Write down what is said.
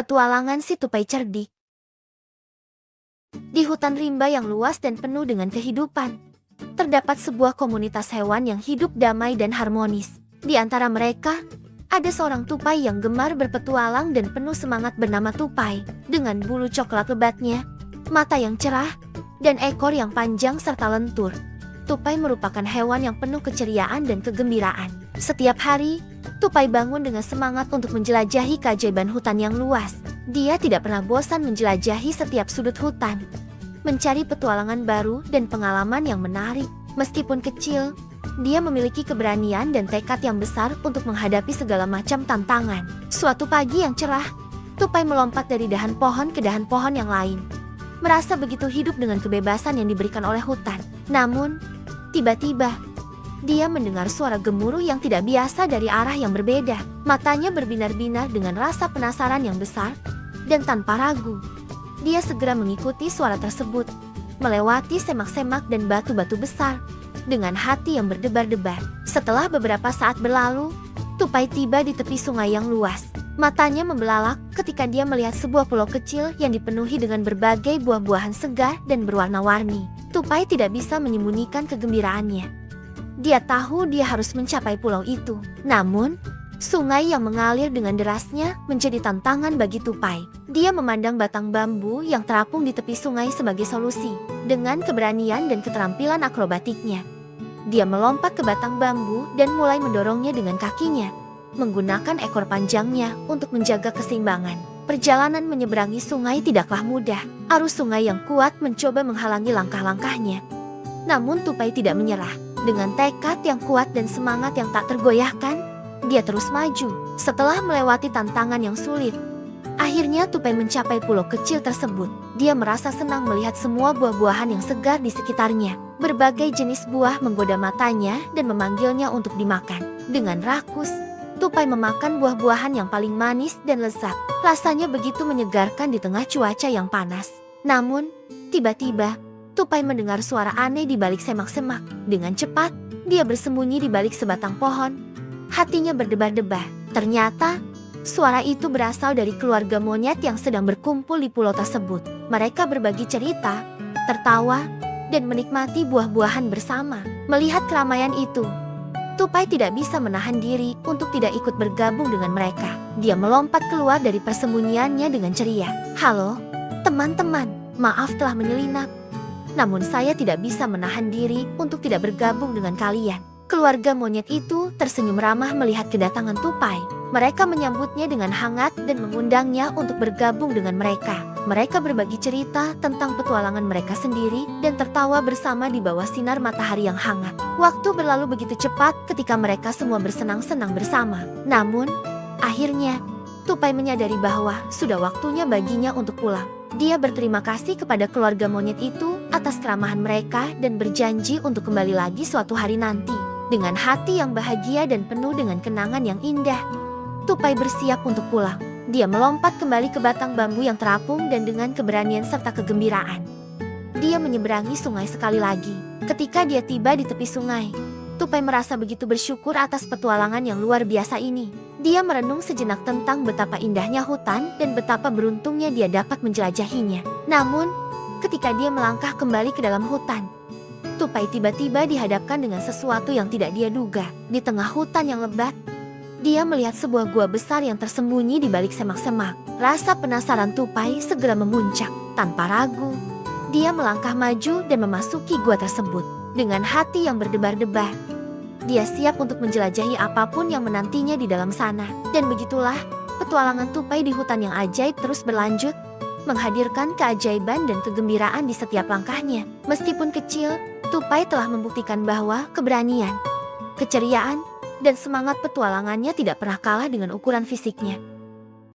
Petualangan si tupai cerdik. Di hutan rimba yang luas dan penuh dengan kehidupan, terdapat sebuah komunitas hewan yang hidup damai dan harmonis. Di antara mereka, ada seorang tupai yang gemar berpetualang dan penuh semangat bernama Tupai. Dengan bulu coklat lebatnya, mata yang cerah, dan ekor yang panjang serta lentur, Tupai merupakan hewan yang penuh keceriaan dan kegembiraan. Setiap hari, Tupai bangun dengan semangat untuk menjelajahi keajaiban hutan yang luas. Dia tidak pernah bosan menjelajahi setiap sudut hutan, mencari petualangan baru dan pengalaman yang menarik. Meskipun kecil, dia memiliki keberanian dan tekad yang besar untuk menghadapi segala macam tantangan. Suatu pagi yang cerah, Tupai melompat dari dahan pohon ke dahan pohon yang lain, merasa begitu hidup dengan kebebasan yang diberikan oleh hutan. Namun, tiba-tiba, dia mendengar suara gemuruh yang tidak biasa dari arah yang berbeda. Matanya berbinar-binar dengan rasa penasaran yang besar, dan tanpa ragu, dia segera mengikuti suara tersebut, melewati semak-semak dan batu-batu besar, dengan hati yang berdebar-debar. Setelah beberapa saat berlalu, Tupai tiba di tepi sungai yang luas. Matanya membelalak ketika dia melihat sebuah pulau kecil yang dipenuhi dengan berbagai buah-buahan segar dan berwarna-warni. Tupai tidak bisa menyembunyikan kegembiraannya. Dia tahu dia harus mencapai pulau itu. Namun, sungai yang mengalir dengan derasnya menjadi tantangan bagi Tupai. Dia memandang batang bambu yang terapung di tepi sungai sebagai solusi. Dengan keberanian dan keterampilan akrobatiknya, dia melompat ke batang bambu dan mulai mendorongnya dengan kakinya, menggunakan ekor panjangnya untuk menjaga keseimbangan. Perjalanan menyeberangi sungai tidaklah mudah. Arus sungai yang kuat mencoba menghalangi langkah-langkahnya. Namun Tupai tidak menyerah. Dengan tekad yang kuat dan semangat yang tak tergoyahkan, dia terus maju. Setelah melewati tantangan yang sulit, akhirnya Tupai mencapai pulau kecil tersebut. Dia merasa senang melihat semua buah-buahan yang segar di sekitarnya. Berbagai jenis buah menggoda matanya dan memanggilnya untuk dimakan. Dengan rakus, Tupai memakan buah-buahan yang paling manis dan lezat. Rasanya begitu menyegarkan di tengah cuaca yang panas. Namun, tiba-tiba, Tupai mendengar suara aneh di balik semak-semak. Dengan cepat, dia bersembunyi di balik sebatang pohon. Hatinya berdebar-debar. Ternyata, suara itu berasal dari keluarga monyet yang sedang berkumpul di pulau tersebut. Mereka berbagi cerita, tertawa, dan menikmati buah-buahan bersama. Melihat keramaian itu, Tupai tidak bisa menahan diri untuk tidak ikut bergabung dengan mereka. Dia melompat keluar dari persembunyiannya dengan ceria. "Halo, teman-teman, maaf telah menyelinap. Namun saya tidak bisa menahan diri untuk tidak bergabung dengan kalian." Keluarga monyet itu tersenyum ramah melihat kedatangan Tupai. Mereka menyambutnya dengan hangat dan mengundangnya untuk bergabung dengan mereka. Mereka berbagi cerita tentang petualangan mereka sendiri dan tertawa bersama di bawah sinar matahari yang hangat. Waktu berlalu begitu cepat ketika mereka semua bersenang-senang bersama. Namun, akhirnya, Tupai menyadari bahwa sudah waktunya baginya untuk pulang. Dia berterima kasih kepada keluarga monyet itu atas keramahan mereka dan berjanji untuk kembali lagi suatu hari nanti. Dengan hati yang bahagia dan penuh dengan kenangan yang indah, Tupai bersiap untuk pulang. Dia melompat kembali ke batang bambu yang terapung dan dengan keberanian serta kegembiraan, dia menyeberangi sungai sekali lagi. Ketika dia tiba di tepi sungai, Tupai merasa begitu bersyukur atas petualangan yang luar biasa ini. Dia merenung sejenak tentang betapa indahnya hutan dan betapa beruntungnya dia dapat menjelajahinya. Namun, ketika dia melangkah kembali ke dalam hutan, Tupai tiba-tiba dihadapkan dengan sesuatu yang tidak dia duga. Di tengah hutan yang lebat, dia melihat sebuah gua besar yang tersembunyi di balik semak-semak. Rasa penasaran Tupai segera memuncak. Tanpa ragu, dia melangkah maju dan memasuki gua tersebut. Dengan hati yang berdebar-debar, dia siap untuk menjelajahi apapun yang menantinya di dalam sana. Dan begitulah, petualangan Tupai di hutan yang ajaib terus berlanjut, menghadirkan keajaiban dan kegembiraan di setiap langkahnya. Meskipun kecil, Tupai telah membuktikan bahwa keberanian, keceriaan, dan semangat petualangannya tidak pernah kalah dengan ukuran fisiknya.